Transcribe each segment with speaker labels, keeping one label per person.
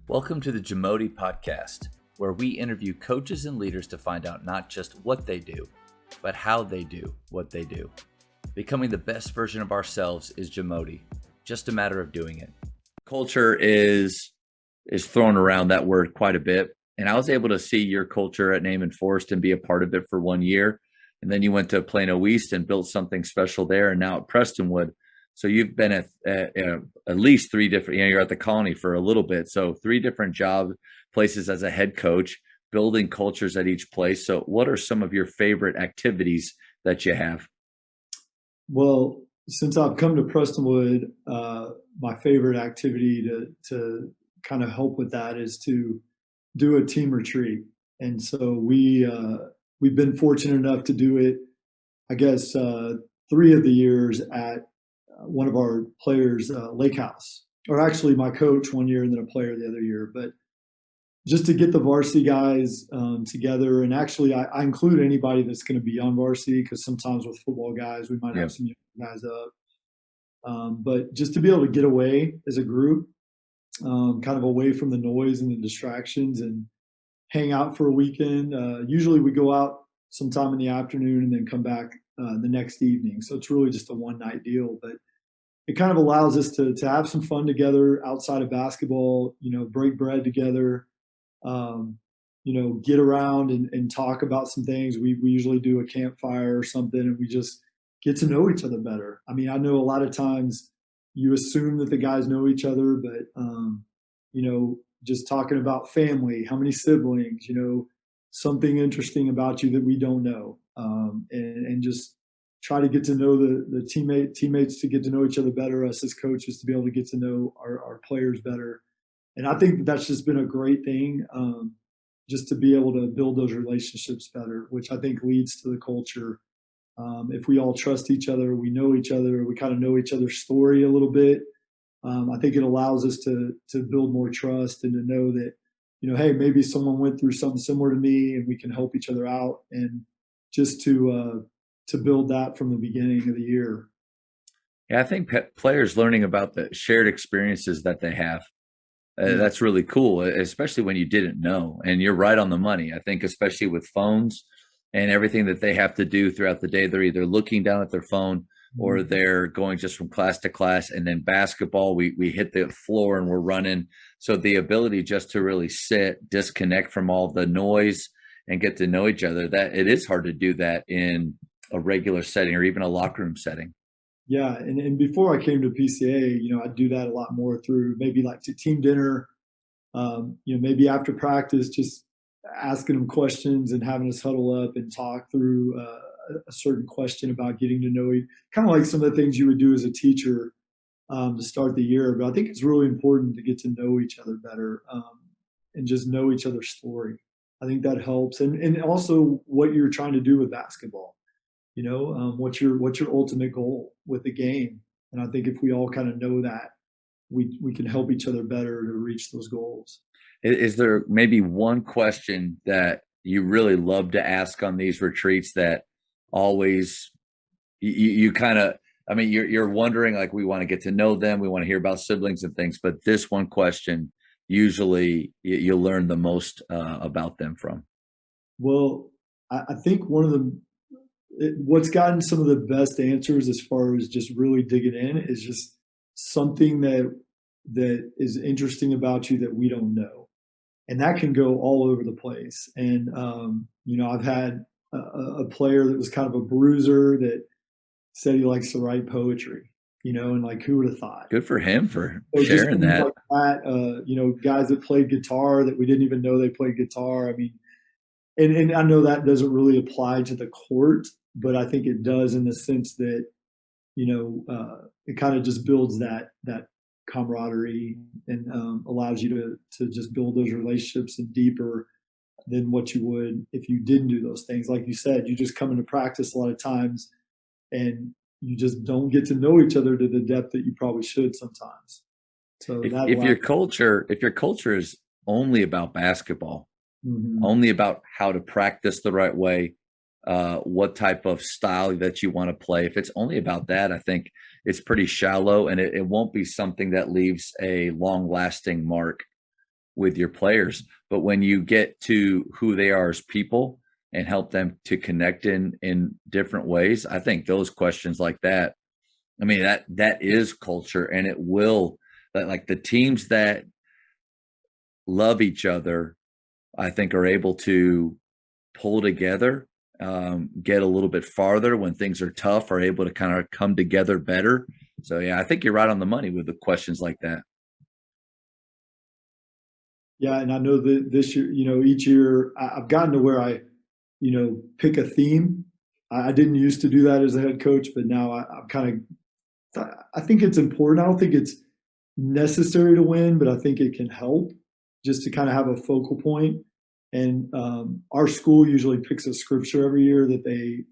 Speaker 1: Welcome to the Jamodi podcast, where we interview coaches and leaders to find out not just what they do, but how they do what they do. Becoming the best version of ourselves is Jamodi, just a matter of doing it. Culture is thrown around that word quite a bit, and I was able to see your culture at Name and Forest and be a part of it for 1 year. And then you went to Plano East and built something special there, and now at Prestonwood. So you've been at least three different, you're at the Colony for a little bit. So three different job places as a head coach, building cultures at each place. So what are some of your favorite activities that you have?
Speaker 2: Well, since I've come to Prestonwood, my favorite activity to kind of help with that is to do a team retreat. And so we've been fortunate enough to do it, I guess, 3 of the years at one of our players' lake house, or actually my coach 1 year and then a player the other year. But just to get the varsity guys together, and actually I include anybody that's going to be on varsity, because sometimes with football guys we might have some young guys up. But just to be able to get away as a group, kind of away from the noise and the distractions, and hang out for a weekend. Usually we go out sometime in the afternoon and then come back the next evening. So it's really just a one-night deal, but it kind of allows us to have some fun together outside of basketball, break bread together, get around and talk about some things. We usually do a campfire or something, and we just get to know each other better. I mean, I know a lot of times you assume that the guys know each other, but just talking about family, how many siblings, something interesting about you that we don't know, and just try to get to know the teammates to get to know each other better, us as coaches to be able to get to know our players better. And I think that's just been a great thing, just to be able to build those relationships better, which I think leads to the culture. If we all trust each other, we know each other, we kind of know each other's story a little bit. I think it allows us to build more trust and to know that, hey, maybe someone went through something similar to me and we can help each other out, and just to build that from the beginning of the year.
Speaker 1: Yeah, I think players learning about the shared experiences that they have, that's really cool, especially when you didn't know. And you're right on the money. I think especially with phones and everything that they have to do throughout the day, they're either looking down at their phone or they're going just from class to class. And then basketball, we hit the floor and we're running. So the ability just to really sit, disconnect from all the noise and get to know each other, that it is hard to do that in a regular setting or even a locker room setting.
Speaker 2: Yeah, and before I came to PCA, I'd do that a lot more through maybe like to team dinner, maybe after practice, just asking them questions and having us huddle up and talk through a certain question about getting to know you, kind of like some of the things you would do as a teacher to start the year. But I think it's really important to get to know each other better, and just know each other's story. I think that helps, and also what you're trying to do with basketball. What's your ultimate goal with the game? And I think if we all kind of know that, we can help each other better to reach those goals.
Speaker 1: Is there maybe one question that you really love to ask on these retreats that always you kind of, I mean, you're wondering, like, we want to get to know them, we want to hear about siblings and things, but this one question usually you learn the most about them from?
Speaker 2: Well, I think what's gotten some of the best answers as far as just really digging in is just something that is interesting about you that we don't know, and that can go all over the place. And I've had a player that was kind of a bruiser that said he likes to write poetry, and like, who would have thought?
Speaker 1: Good for him for
Speaker 2: So just
Speaker 1: sharing
Speaker 2: things
Speaker 1: that.
Speaker 2: like that, guys that played guitar that we didn't even know they played guitar. I mean, and I know that doesn't really apply to the court, but I think it does in the sense that, it kind of just builds that camaraderie, and allows you to just build those relationships and deeper than what you would if you didn't do those things. Like you said, you just come into practice a lot of times and you just don't get to know each other to the depth that you probably should sometimes. So
Speaker 1: If your culture is only about basketball,
Speaker 2: Mhm.
Speaker 1: only about how to practice the right way, what type of style that you want to play. If it's only about that, I think it's pretty shallow, and it won't be something that leaves a long lasting mark. with your players. But when you get to who they are as people and help them to connect in different ways, I think those questions like that, I mean, that is culture, and it will, like the teams that love each other, I think are able to pull together, get a little bit farther when things are tough, are able to kind of come together better. So yeah, I think you're right on the money with the questions like that.
Speaker 2: Yeah, and I know that this year, each year I've gotten to where I, pick a theme. I didn't used to do that as a head coach, but now I'm kind of, I think it's important. I don't think it's necessary to win, but I think it can help just to kind of have a focal point. And our school usually picks a scripture every year that they,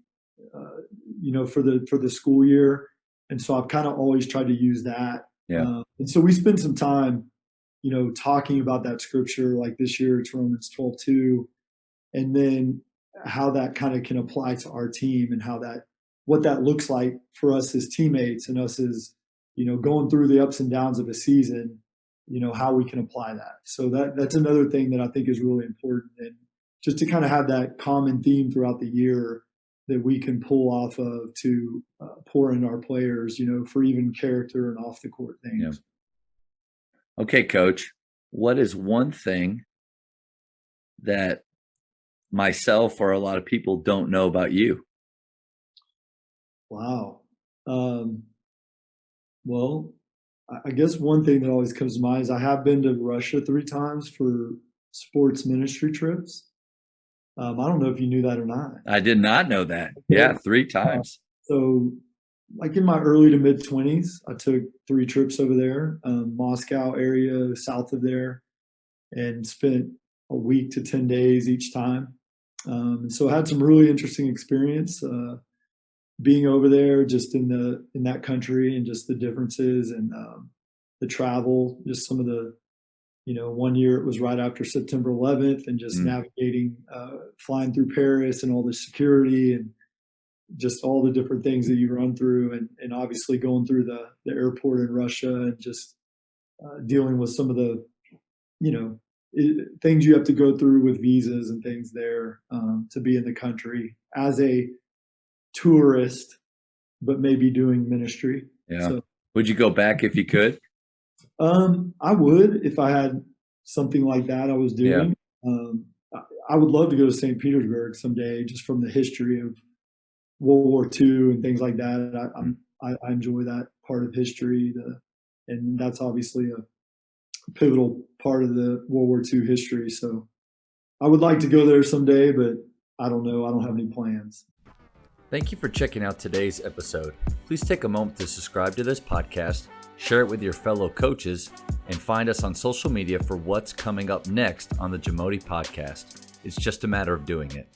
Speaker 2: for the school year. And so I've kind of always tried to use that.
Speaker 1: Yeah.
Speaker 2: And so we spend some time, talking about that scripture. Like this year, it's Romans 12:2, and then how that kind of can apply to our team and what that looks like for us as teammates and us as, going through the ups and downs of a season, how we can apply that. So that's another thing that I think is really important, and just to kind of have that common theme throughout the year that we can pull off of to pour into our players, for even character and off the court things.
Speaker 1: Yeah. Okay, Coach, what is one thing that myself or a lot of people don't know about you?
Speaker 2: Wow. Well, I guess one thing that always comes to mind is I have been to Russia 3 times for sports ministry trips. I don't know if you knew that or not.
Speaker 1: I did not know that. Yeah, 3 times.
Speaker 2: So like in my early to mid 20s, I took 3 trips over there, Moscow area, south of there, and spent a week to 10 days each time. And so I had some really interesting experience being over there, just in that country, and just the differences and the travel, just some of the, one year it was right after September 11th, and just navigating, flying through Paris and all the security and just all the different things that you run through, and obviously going through the airport in Russia, and just dealing with some of the, things you have to go through with visas and things there to be in the country as a tourist, but maybe doing ministry.
Speaker 1: Yeah.
Speaker 2: So,
Speaker 1: would you go back if you could?
Speaker 2: I would, if I had something like that I was doing. Yeah. I would love to go to St. Petersburg someday, just from the history of World War II and things like that. I enjoy that part of history, and that's obviously a pivotal part of the World War II history. So I would like to go there someday, but I don't know. I don't have any plans.
Speaker 1: Thank you for checking out today's episode. Please take a moment to subscribe to this podcast, share it with your fellow coaches, and find us on social media for what's coming up next on the Jamodi podcast. It's just a matter of doing it.